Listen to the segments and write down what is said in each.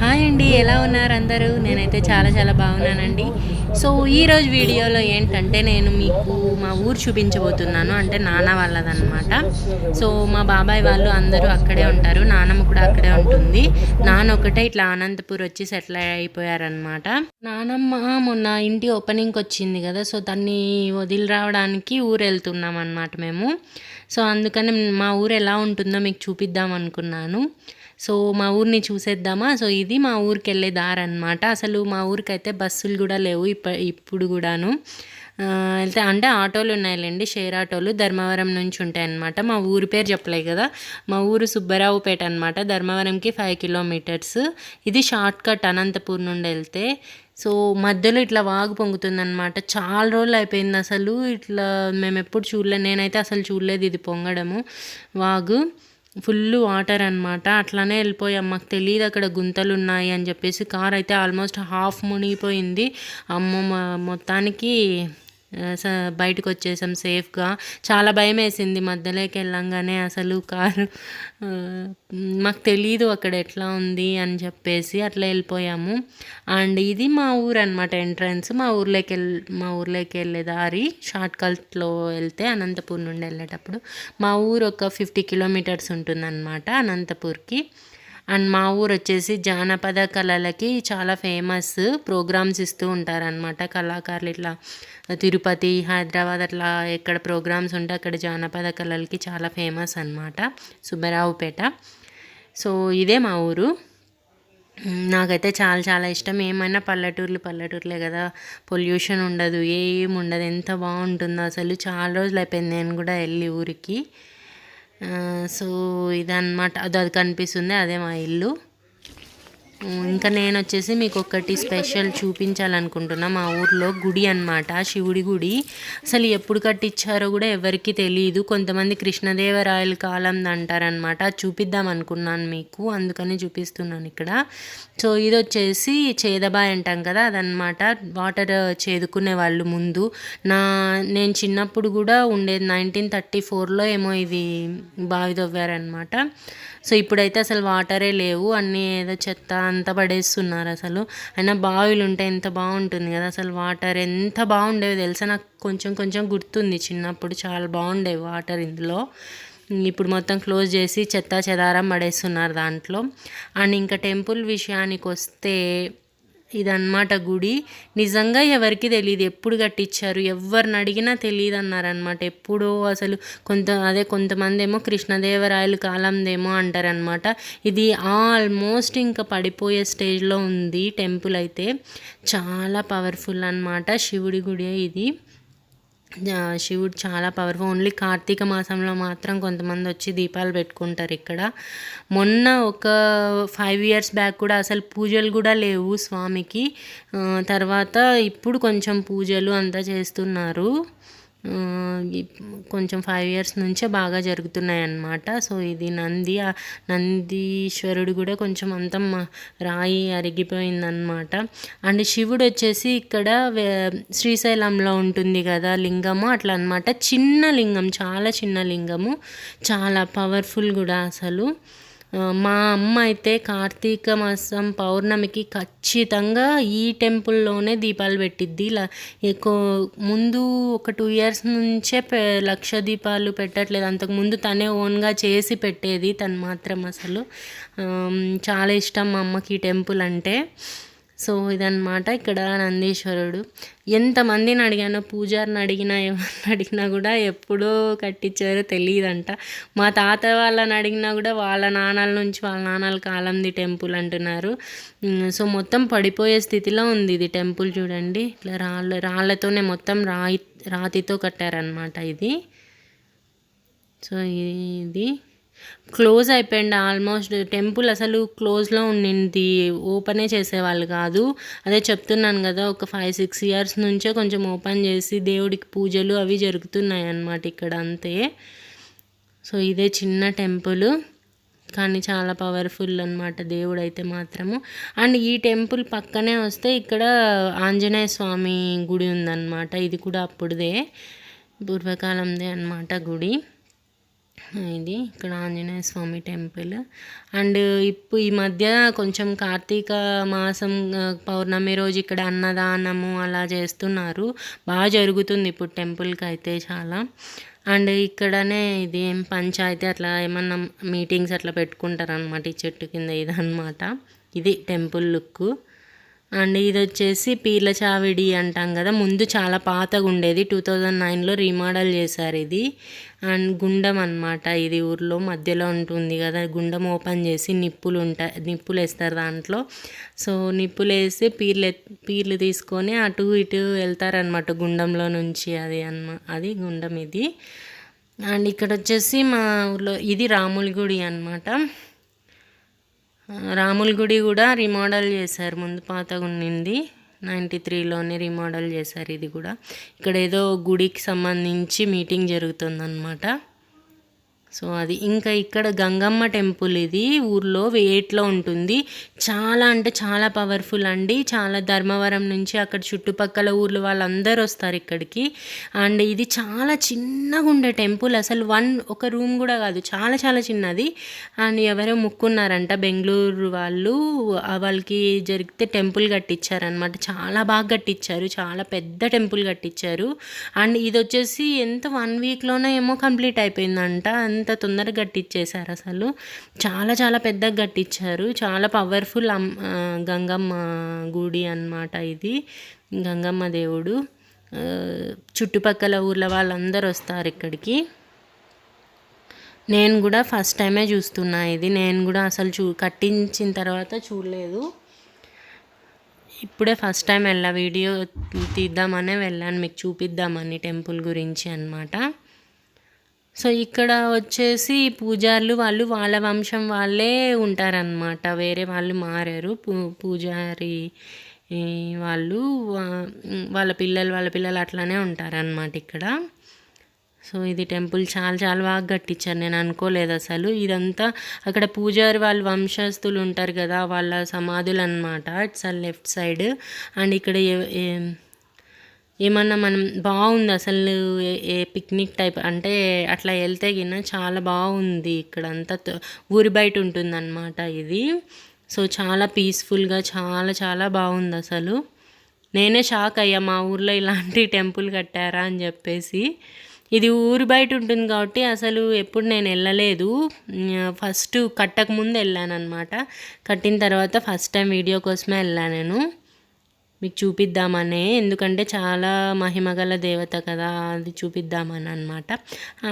Hi అండి, ఎలా ఉన్నారు అందరూ? నేనైతే చాలా చాలా బాగున్నానండి. సో ఈరోజు వీడియోలో ఏంటంటే నేను మీకు మా ఊరు చూపించబోతున్నాను. అంటే నాన్న వాళ్ళదన్నమాట. సో మా బాబాయ్ వాళ్ళు అందరూ అక్కడే ఉంటారు, నాన్నమ్మ కూడా అక్కడే ఉంటుంది. నాన్న ఒకటే ఇట్లా అనంతపూర్ వచ్చి సెటిల్ అయిపోయారనమాట. నానమ్మ మొన్న ఇంటి ఓపెనింగ్కి వచ్చింది కదా, సో దాన్ని వదిలి రావడానికి ఊరు వెళ్తున్నాం అన్నమాట మేము. సో అందుకని మా ఊరు ఎలా ఉంటుందో మీకు చూపిద్దాం అనుకున్నాను. సో మా ఊరిని చూసేద్దామా. సో ఇది మా ఊరికి వెళ్ళే దారి అనమాట. అసలు మా ఊరికైతే బస్సులు కూడా లేవు ఇప్పుడు కూడాను. వెళ్తే అంటే ఆటోలు ఉన్నాయిలేండి, షేర్ ఆటోలు ధర్మవరం నుంచి ఉంటాయి అన్నమాట. మా ఊరి పేరు చెప్పలేదు కదా, మా ఊరు సుబ్బరావుపేట అనమాట. ధర్మవరంకి 5 కిలోమీటర్స్. ఇది షార్ట్ కట్ అనంతపూర్ నుండి వెళ్తే. సో మధ్యలో ఇట్లా వాగు పొంగుతుందన్నమాట. చాలా రోజులు అయిపోయింది అసలు ఇట్లా మేము ఎప్పుడు చూడలేదు, నేనైతే అసలు చూడలేదు ఇది పొంగడము. వాగు ఫుల్ వాటర్ అనమాట. అట్లానే వెళ్ళిపోయాం, మాకు తెలియదు అక్కడ గుంతలు ఉన్నాయి అని చెప్పేసి. కార్ అయితే ఆల్మోస్ట్ హాఫ్ మునిగిపోయింది. అమ్మో మొత్తానికి బయటకు వచ్చేసాం సేఫ్గా. చాలా భయం వేసింది మధ్యలోకి వెళ్ళంగానే. అసలు కారు మాకు తెలీదు అక్కడ ఎట్లా ఉంది అని చెప్పేసి అట్లా వెళ్ళిపోయాము. అండ్ ఇది మా ఊరు అనమాట ఎంట్రన్స్. మా ఊర్లోకి వెళ్ళే దారి షార్ట్ కట్లో వెళ్తే అనంతపూర్ నుండి వెళ్ళేటప్పుడు. మా ఊరు ఒక 50 కిలోమీటర్స్ ఉంటుందన్నమాట అనంతపూర్కి. అండ్ మా ఊరు వచ్చేసి జానపద కళలకి చాలా ఫేమస్. ప్రోగ్రామ్స్ ఇస్తూ ఉంటారనమాట కళాకారులు. ఇట్లా తిరుపతి, హైదరాబాద్ అట్లా ఎక్కడ ప్రోగ్రామ్స్ ఉంటే అక్కడ జానపద కళలకి చాలా ఫేమస్ అనమాట సుబ్బరావుపేట. సో ఇదే మా ఊరు. నాకైతే చాలా చాలా ఇష్టం. ఏమైనా పల్లెటూర్లే కదా, పొల్యూషన్ ఉండదు, ఏం ఉండదు, ఎంత బాగుంటుందో అసలు. చాలా రోజులు అయిపోయింది నేను కూడా వెళ్ళి ఊరికి. సో ఇదన్నమాట, అది కనిపిస్తుంది, అదే మా ఇల్లు. ఇంకా నేను వచ్చేసి మీకు ఒకటి స్పెషల్ చూపించాలనుకుంటున్నా. మా ఊర్లో గుడి అనమాట, శివుడి గుడి. అసలు ఎప్పుడు కట్టించారో కూడా ఎవరికి తెలియదు. కొంతమంది కృష్ణదేవరాయల కాలంది అంటారనమాట. అది చూపిద్దాం అనుకున్నాను మీకు, అందుకని చూపిస్తున్నాను ఇక్కడ. సో ఇది వచ్చేసి చేదబాయ్ అంటాం కదా, అదనమాట. వాటర్ చేదుకునే వాళ్ళు ముందు. నేను చిన్నప్పుడు కూడా ఉండేది 1934లో ఏమో ఇది బావి తవ్వారనమాట. సో ఇప్పుడైతే అసలు వాటరే లేవు, అన్నీ ఏదో చెత్త అంతా పడేస్తున్నారు అసలు. అయినా బావిలు ఉంటే ఎంత బాగుంటుంది కదా, అసలు వాటర్ ఎంత బాగుండేవి తెలుసా. నాకు కొంచెం కొంచెం గుర్తుంది చిన్నప్పుడు చాలా బాగుండేవి వాటర్ ఇందులో. ఇప్పుడు మొత్తం క్లోజ్ చేసి చెత్త చెదారం పడేస్తున్నారు దాంట్లో. అండ్ ఇంకా టెంపుల్ విషయానికి వస్తే ఇదన్నమాట గుడి. నిజంగా ఎవరికి తెలియదు ఎప్పుడు కట్టించారు, ఎవరిని అడిగినా తెలియదు అన్నారనమాట. ఎప్పుడో అసలు కొంతమంది ఏమో కృష్ణదేవరాయల కాలందేమో అంటారనమాట. ఇది ఆల్మోస్ట్ ఇంకా పడిపోయే స్టేజ్లో ఉంది టెంపుల్ అయితే. చాలా పవర్ఫుల్ అనమాట, శివుడి గుడి ఇది. శివుడు చాలా పవర్ఫుల్. ఓన్లీ కార్తీక మాసంలో మాత్రం కొంతమంది వచ్చి దీపాలు పెట్టుకుంటారు ఇక్కడ. మొన్న ఒక 5 years బ్యాక్ కూడా అసలు పూజలు కూడా లేవు స్వామికి. తర్వాత ఇప్పుడు కొంచెం పూజలు అంతా చేస్తున్నారు. కొంచెం 5 years నుంచే బాగా జరుగుతున్నాయి అన్నమాట. సో ఇది నందీశ్వరుడు కూడా కొంచెం అంతా రాయి అరిగిపోయిందనమాట. అండ్ శివుడు వచ్చేసి ఇక్కడ శ్రీశైలంలో ఉంటుంది కదా లింగము, అట్లా అనమాట. చిన్న లింగం, చాలా చిన్న లింగము, చాలా పవర్ఫుల్ కూడా అసలు. మా అమ్మ అయితే కార్తీక మాసం పౌర్ణమికి ఖచ్చితంగా ఈ టెంపుల్లోనే దీపాలు పెట్టిద్ది. ముందు ఒక 2 years నుంచే లక్ష దీపాలు పెట్టట్లేదు, అంతకుముందు తనే ఓన్గా చేసి పెట్టేది తను మాత్రం. అసలు చాలా ఇష్టం మా అమ్మకి ఈ టెంపుల్ అంటే. సో ఇదన్నమాట ఇక్కడ నందీశ్వరుడు. ఎంతమందిని అడిగానో, పూజారిని అడిగినా, ఎవరిని అడిగినా కూడా ఎప్పుడో కట్టించారో తెలియదంట. మా తాత వాళ్ళని అడిగినా కూడా వాళ్ళ నాన్నల కాలంది టెంపుల్ అంటున్నారు. సో మొత్తం పడిపోయే స్థితిలో ఉంది ఇది టెంపుల్. చూడండి ఇట్లా రాళ్ళతోనే మొత్తం రాతితో కట్టారనమాట ఇది. సో ఇది క్లోజ్ అయిపోయింది ఆల్మోస్ట్ టెంపుల్. అసలు క్లోజ్లో ఉండింది, ఓపెనే చేసేవాళ్ళు కాదు. అదే చెప్తున్నాను కదా, ఒక 5-6 years నుంచే కొంచెం ఓపెన్ చేసి దేవుడికి పూజలు అవి జరుగుతున్నాయి అన్నమాట ఇక్కడ అంతే. సో ఇదే చిన్న టెంపుల్ కానీ చాలా పవర్ఫుల్ అనమాట దేవుడు అయితే మాత్రము. అండ్ ఈ టెంపుల్ పక్కనే వస్తే ఇక్కడ ఆంజనేయ స్వామి గుడి ఉందన్నమాట. ఇది కూడా అప్పుడుదే, పూర్వకాలందే అనమాట గుడి. ఇది ఇక్కడ ఆంజనేయ స్వామి టెంపుల్. అండ్ ఈ మధ్య కొంచెం కార్తీక మాసం పౌర్ణమి రోజు ఇక్కడ అన్నదానము అలా చేస్తున్నారు. బాగా జరుగుతుంది ఇప్పుడు టెంపుల్కి అయితే చాలా. అండ్ ఇక్కడనే ఇది ఏం పంచాయతీ అట్లా ఏమన్నా మీటింగ్స్ అట్లా పెట్టుకుంటారు అనమాట. ఈ చెట్టు కింద ఇదన్నమాట. ఇది టెంపుల్ లుక్. అండ్ ఇది వచ్చేసి పీర్ల చావిడి అంటాం కదా, ముందు చాలా పాతగా ఉండేది. 2009లో రీమోడల్ చేశారు ఇది. అండ్ గుండం అనమాట. ఇది ఊర్లో మధ్యలో ఉంటుంది కదా, గుండం ఓపెన్ చేసి నిప్పులు వేస్తారు దాంట్లో. సో నిప్పులు వేసి పీర్లు తీసుకొని అటు ఇటు వెళ్తారనమాట గుండంలో నుంచి. అది గుండం ఇది. అండ్ ఇక్కడ వచ్చేసి మా ఊర్లో ఇది రాముల గుడి అనమాట. రాముల గుడి కూడా రీమోడల్ చేశారు. ముందు పాతగా ఉండింది, 93లోనే రీమోడల్ చేశారు ఇది కూడా. ఇక్కడ ఏదో గుడికి సంబంధించి మీటింగ్ జరుగుతుందన్నమాట. సో అది ఇంకా ఇక్కడ గంగమ్మ టెంపుల్. ఇది ఊర్లో వేట్లో ఉంటుంది. చాలా అంటే చాలా పవర్ఫుల్ అండి. చాలా ధర్మవరం నుంచి అక్కడ చుట్టుపక్కల ఊర్లు వాళ్ళందరూ వస్తారు ఇక్కడికి. అండ్ ఇది చాలా చిన్నగా ఉండే టెంపుల్, అసలు ఒక రూమ్ కూడా కాదు, చాలా చాలా చిన్నది. అండ్ ఎవరో ముక్కున్నారంట బెంగళూరు వాళ్ళకి జరిగితే టెంపుల్ కట్టించారనమాట. చాలా బాగా కట్టించారు, చాలా పెద్ద టెంపుల్ కట్టించారు. అండ్ ఇది వచ్చేసి 1 వీక్లోనే ఏమో కంప్లీట్ అయిపోయిందంట. అంత తొందరగా కట్టించేశారు. అసలు చాలా చాలా పెద్దగా కట్టించారు. చాలా పవర్ఫుల్ గంగమ్మ గుడి అన్నమాట. ఇది గంగమ్మ దేవుడు. చుట్టుపక్కల ఊర్ల వాళ్ళందరూ వస్తారు ఇక్కడికి. నేను కూడా ఫస్ట్ టైమే చూస్తున్నా ఇది. నేను కూడా అసలు కట్టించిన తర్వాత చూడలేదు. ఇప్పుడే ఫస్ట్ టైం వీడియో తీద్దామనే వెళ్ళాను, మీకు చూపిద్దామని టెంపుల్ గురించి అన్నమాట. సో ఇక్కడ వచ్చేసి పూజారులు వాళ్ళ వంశం వాళ్ళే ఉంటారనమాట, వేరే వాళ్ళు మారారు. పూజారి వాళ్ళు వాళ్ళ పిల్లలు అట్లానే ఉంటారనమాట ఇక్కడ. సో ఇది టెంపుల్ చాలా చాలా బాగా కట్టించారు. నేను అనుకోలేదు అసలు ఇదంతా. అక్కడ పూజారి వాళ్ళ వంశస్థులు ఉంటారు కదా, వాళ్ళ సమాధులు అనమాట ఇట్స్ లెఫ్ట్ సైడ్. అండ్ ఇక్కడ ఏమన్నా మనం బాగుంది అసలు. పిక్నిక్ టైప్ అంటే అట్లా వెళ్తే గిన్న చాలా బాగుంది. ఇక్కడ అంతా ఊరి బయట ఉంటుందన్నమాట ఇది. సో చాలా పీస్ఫుల్గా చాలా చాలా బాగుంది అసలు. నేనే షాక్ అయ్యా, మా ఊర్లో ఇలాంటి టెంపుల్ కట్టారా అని చెప్పేసి. ఇది ఊరి బయట ఉంటుంది కాబట్టి అసలు ఎప్పుడు నేను వెళ్ళలేదు. ఫస్ట్ కట్టక ముందు వెళ్ళాను అనమాట. కట్టిన తర్వాత ఫస్ట్ టైం వీడియో కోసమే వెళ్ళాను నేను, మీకు చూపిద్దామనే. ఎందుకంటే చాలా మహిమగల దేవత కదా, అది చూపిద్దామని అనమాట.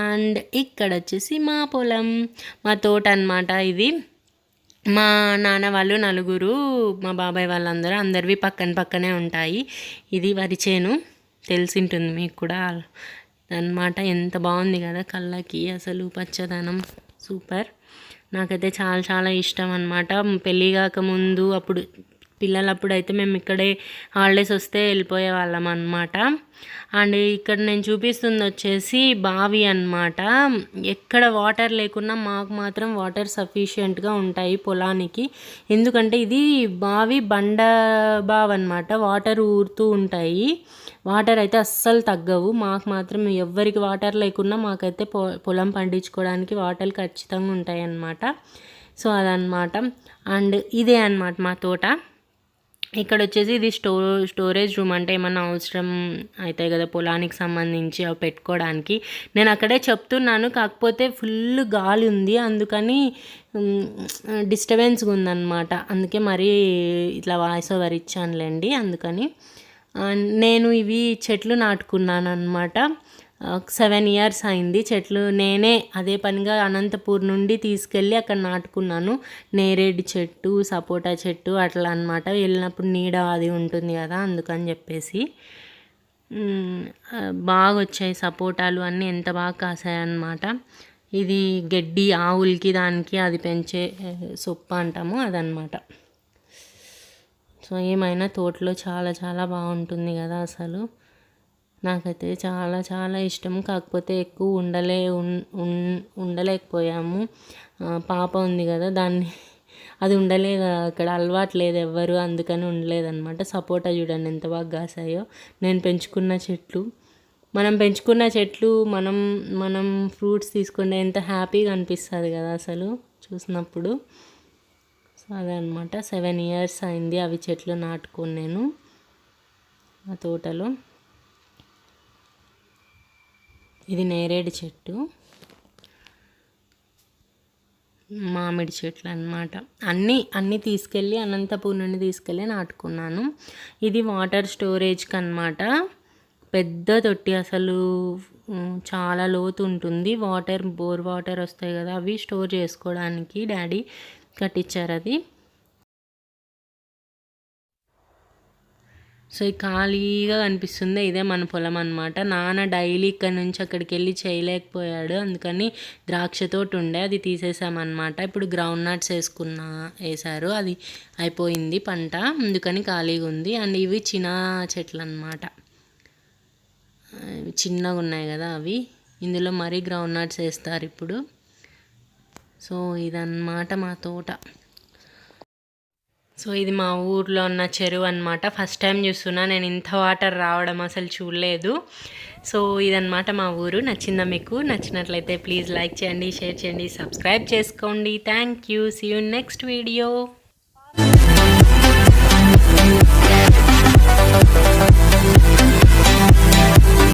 అండ్ ఇక్కడ వచ్చేసి మా పొలం, మా తోట అనమాట. ఇది మా నాన్న వాళ్ళు 4, మా బాబాయ్ వాళ్ళందరూ, అందరివి పక్కనే ఉంటాయి. ఇది వరి చేను, తెలిసింటుంది మీకు కూడా అన్నమాట. ఎంత బాగుంది కదా కళ్ళకి, అసలు పచ్చదనం సూపర్. నాకైతే చాలా చాలా ఇష్టం అనమాట. పెళ్ళి కాకముందు పిల్లలప్పుడు అయితే మేము ఇక్కడే హాలిడేస్ వస్తే వెళ్ళిపోయే వాళ్ళం అనమాట. అండ్ ఇక్కడ నేను చూపిస్తుంది వచ్చేసి బావి అనమాట. ఎక్కడ వాటర్ లేకున్నా మాకు మాత్రం వాటర్ సఫిషియెంట్గా ఉంటాయి పొలానికి. ఎందుకంటే ఇది బండ బావి అనమాట. వాటర్ ఊరుతూ ఉంటాయి, వాటర్ అయితే అస్సలు తగ్గవు. మాకు మాత్రం ఎవ్వరికి వాటర్ లేకున్నా మాకైతే పొలం పండించుకోవడానికి వాటర్ ఖచ్చితంగా ఉంటాయి అన్నమాట. సో అదనమాట. అండ్ ఇదే అనమాట మా తోట. ఇక్కడ వచ్చేసి ఇది స్టోరేజ్ రూమ్, అంటే ఏమన్నా అవసరం అవుతాయి కదా పొలానికి సంబంధించి అవి పెట్టుకోవడానికి. నేను అక్కడే చెప్తున్నాను, కాకపోతే ఫుల్ గాలి ఉంది, అందుకని డిస్టర్బెన్స్గా ఉందన్నమాట. అందుకే మరీ ఇట్లా వాయిస్ ఓవర్ ఇచ్చానులేండి. అందుకని నేను ఇవి చెట్లు నాటుకున్నాను అనమాట. 7 years అయింది. చెట్లు నేనే అదే పనిగా అనంతపూర్ నుండి తీసుకెళ్ళి అక్కడ నాటుకున్నాను. నేరేడు చెట్టు, సపోటా చెట్టు అట్లా అనమాట. వెళ్ళినప్పుడు నీడ అది ఉంటుంది కదా, అందుకని చెప్పేసి బాగా వచ్చాయి సపోటాలు అన్నీ, ఎంత బాగా కాసాయి అన్నమాట. ఇది గడ్డి ఆవులకి దానికి అది పెంచే సొప్ప అంటాము అదనమాట. సో ఏమైనా తోటలో చాలా చాలా బాగుంటుంది కదా అసలు. నాకైతే చాలా చాలా ఇష్టం. కాకపోతే ఎక్కువ ఉండలేకపోయాము. పాప ఉంది కదా, అది ఉండలేదు అక్కడ, అలవాటు లేదు ఎవ్వరు, అందుకని ఉండలేదన్నమాట. సపోటా చూడండి ఎంత బాగా కాసాయో. నేను పెంచుకున్న చెట్లు మనం పెంచుకున్న చెట్లు మనం మనం ఫ్రూట్స్ తీసుకుంటే ఎంత హ్యాపీగా అనిపిస్తుంది కదా అసలు చూసినప్పుడు. సో అదే అనమాట. 7 years అయింది అవి చెట్లు నాటుకొని నేను ఆ తోటలో. ఇది నేరేడు చెట్టు, మామిడి చెట్లు అన్నమాట. అన్నీ తీసుకెళ్ళి అనంతపూర్ నుండి తీసుకెళ్ళి నాటుకున్నాను. ఇది వాటర్ స్టోరేజ్కి అన్నమాట. పెద్ద తొట్టి, అసలు చాలా లోతు ఉంటుంది. బోర్ వాటర్ వస్తాయి కదా, అవి స్టోర్ చేసుకోవడానికి డాడీ కట్టించారు అది. సో ఇది ఖాళీగా కనిపిస్తుంది, ఇదే మన పొలం అనమాట. నాన్న డైలీ ఇక్కడ నుంచి అక్కడికి వెళ్ళి చేయలేకపోయాడు, అందుకని ద్రాక్ష తోట ఉండే అది తీసేసామన్నమాట. ఇప్పుడు గ్రౌండ్ నట్స్ వేసారు, అది అయిపోయింది పంట, అందుకని ఖాళీగా ఉంది. అండ్ ఇవి చిన్న చెట్లు అన్నమాట, చిన్నగా ఉన్నాయి కదా అవి. ఇందులో మరీ గ్రౌండ్ నట్స్ వేస్తారు ఇప్పుడు. సో ఇదన్నమాట మా తోట. సో ఇది మా ఊర్లో ఉన్న చెరువు అనమాట. ఫస్ట్ టైం చూస్తున్నా నేను, ఇంత వాటర్ రావడం అసలు చూడలేదు. సో ఇదన్నమాట మా ఊరు. నచ్చిందా మీకు? నచ్చినట్లయితే ప్లీజ్ లైక్ చేయండి, షేర్ చేయండి, సబ్స్క్రైబ్ చేసుకోండి. Thank you. See you next video.